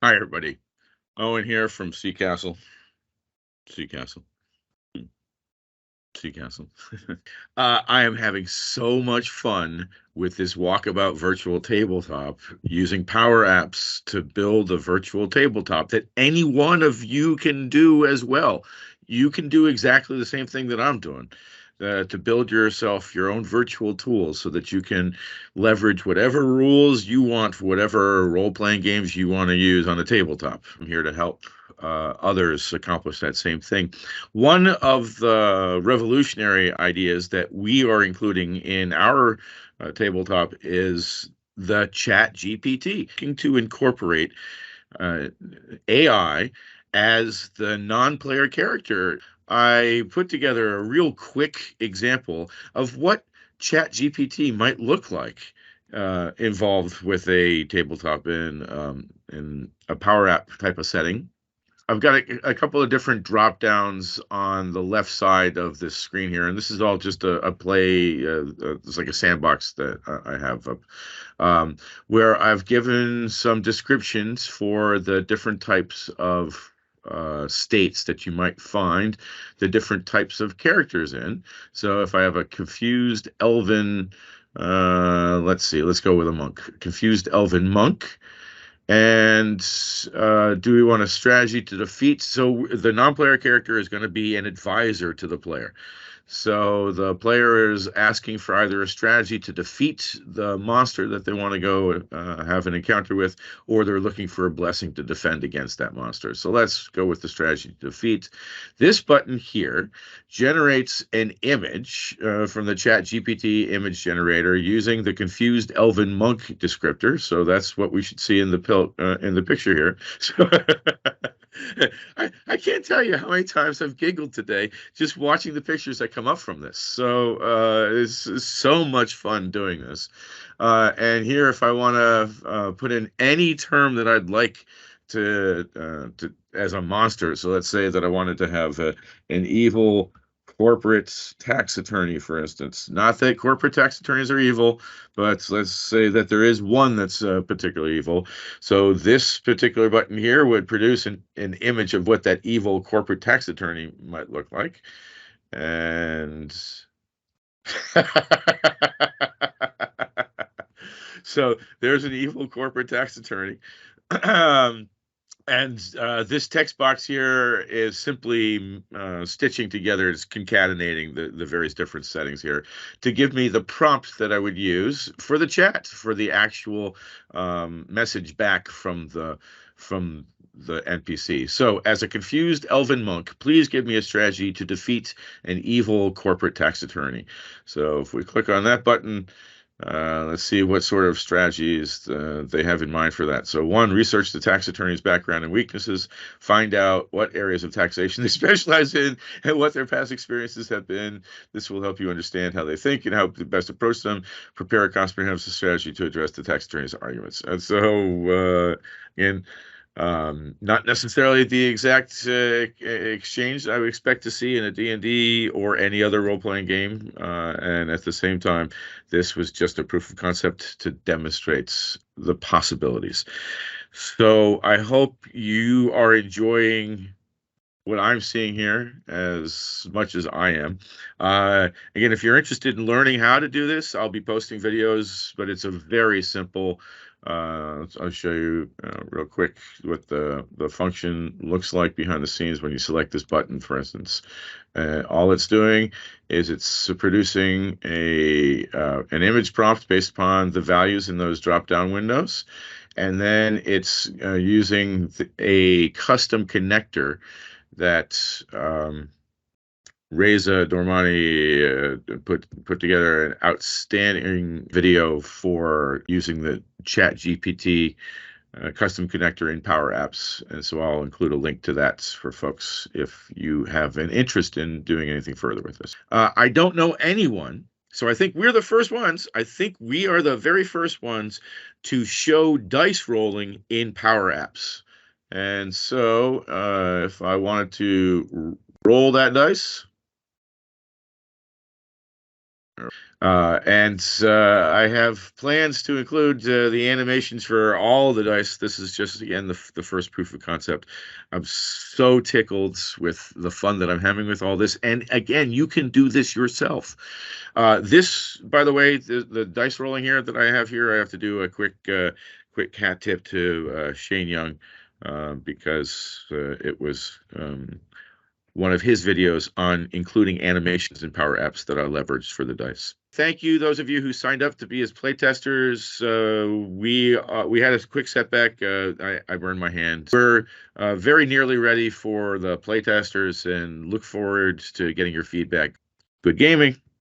Hi, everybody. Owen here from Sea Castle. Sea Castle. Sea Castle. I am having so much fun with this Walkabout virtual tabletop using Power Apps to build a virtual tabletop that any one of you can do as well. You can do exactly the same thing that I'm doing. To build yourself your own virtual tools so that you can leverage whatever rules you want for whatever role-playing games you want to use on a tabletop. I'm here to help others accomplish that same thing. One of the revolutionary ideas that we are including in our tabletop is the Chat GPT, looking to incorporate uh, AI as the non-player character. I put together a real quick example of what Chat GPT might look like involved with a tabletop in a Power App type of setting. I've got a couple of different drop downs on the left side of this screen here, and this is all just a play. It's like a sandbox that I have up, where I've given some descriptions for the different types of states that you might find the different types of characters in. So if I have a confused elven, let's see, let's go with a monk. Confused elven monk. And do we want a strategy to defeat? So the non-player character is going to be an advisor to the player. So the player is asking for either a strategy to defeat the monster that they want to go have an encounter with, or they're looking for a blessing to defend against that monster. So let's go with the strategy to defeat. This button here generates an image from the Chat GPT image generator using the confused elven monk descriptor. So that's what we should see in the picture here. So I can't tell you how many times I've giggled today just watching the pictures that come up from this. So it's so much fun doing this. And here, if I want to put in any term that I'd like to as a monster, so let's say that I wanted to have an evil corporate tax attorney, for instance. Not that corporate tax attorneys are evil, but let's say that there is one that's particularly evil. So this particular button here would produce an image of what that evil corporate tax attorney might look like. And so there's an evil corporate tax attorney. And this text box here is simply stitching together, it's concatenating the various different settings here to give me the prompt that I would use for the chat, for the actual message back from the NPC. So, as a confused elven monk, please give me a strategy to defeat an evil corporate tax attorney. So, if we click on that button, let's see what sort of strategies they have in mind for that. So, one, research the tax attorney's background and weaknesses, find out what areas of taxation they specialize in and what their past experiences have been. This will help you understand how they think and how to best approach them. Prepare a comprehensive strategy to address the tax attorney's arguments. And so, again, not necessarily the exact exchange I would expect to see in a D&D or any other role-playing game. And at the same time, this was just a proof of concept to demonstrate the possibilities. So I hope you are enjoying what I'm seeing here as much as I am. Again, if you're interested in learning how to do this, I'll be posting videos, but it's a very simple. I'll show you real quick what the function looks like behind the scenes when you select this button, for instance. All it's doing is it's producing an image prompt based upon the values in those drop-down windows, and then it's using a custom connector that Reza Dormani put together an outstanding video for using the Chat GPT custom connector in Power Apps. And so I'll include a link to that for folks if you have an interest in doing anything further with this. I don't know anyone. So I think we're the first ones. I think we are the very first ones to show dice rolling in Power Apps. And so if I wanted to roll that dice, I have plans to include the animations for all the dice. This is just, again, the first proof of concept. I'm so tickled with the fun that I'm having with all this. And again, you can do this yourself. This, by the way, the dice rolling here that I have here, I have to do a quick hat tip to Shane Young, because it was one of his videos on including animations in Power Apps that I leveraged for the dice. Thank you, those of you who signed up to be as playtesters. We had a quick setback. I burned my hand. We're very nearly ready for the playtesters and look forward to getting your feedback. Good gaming.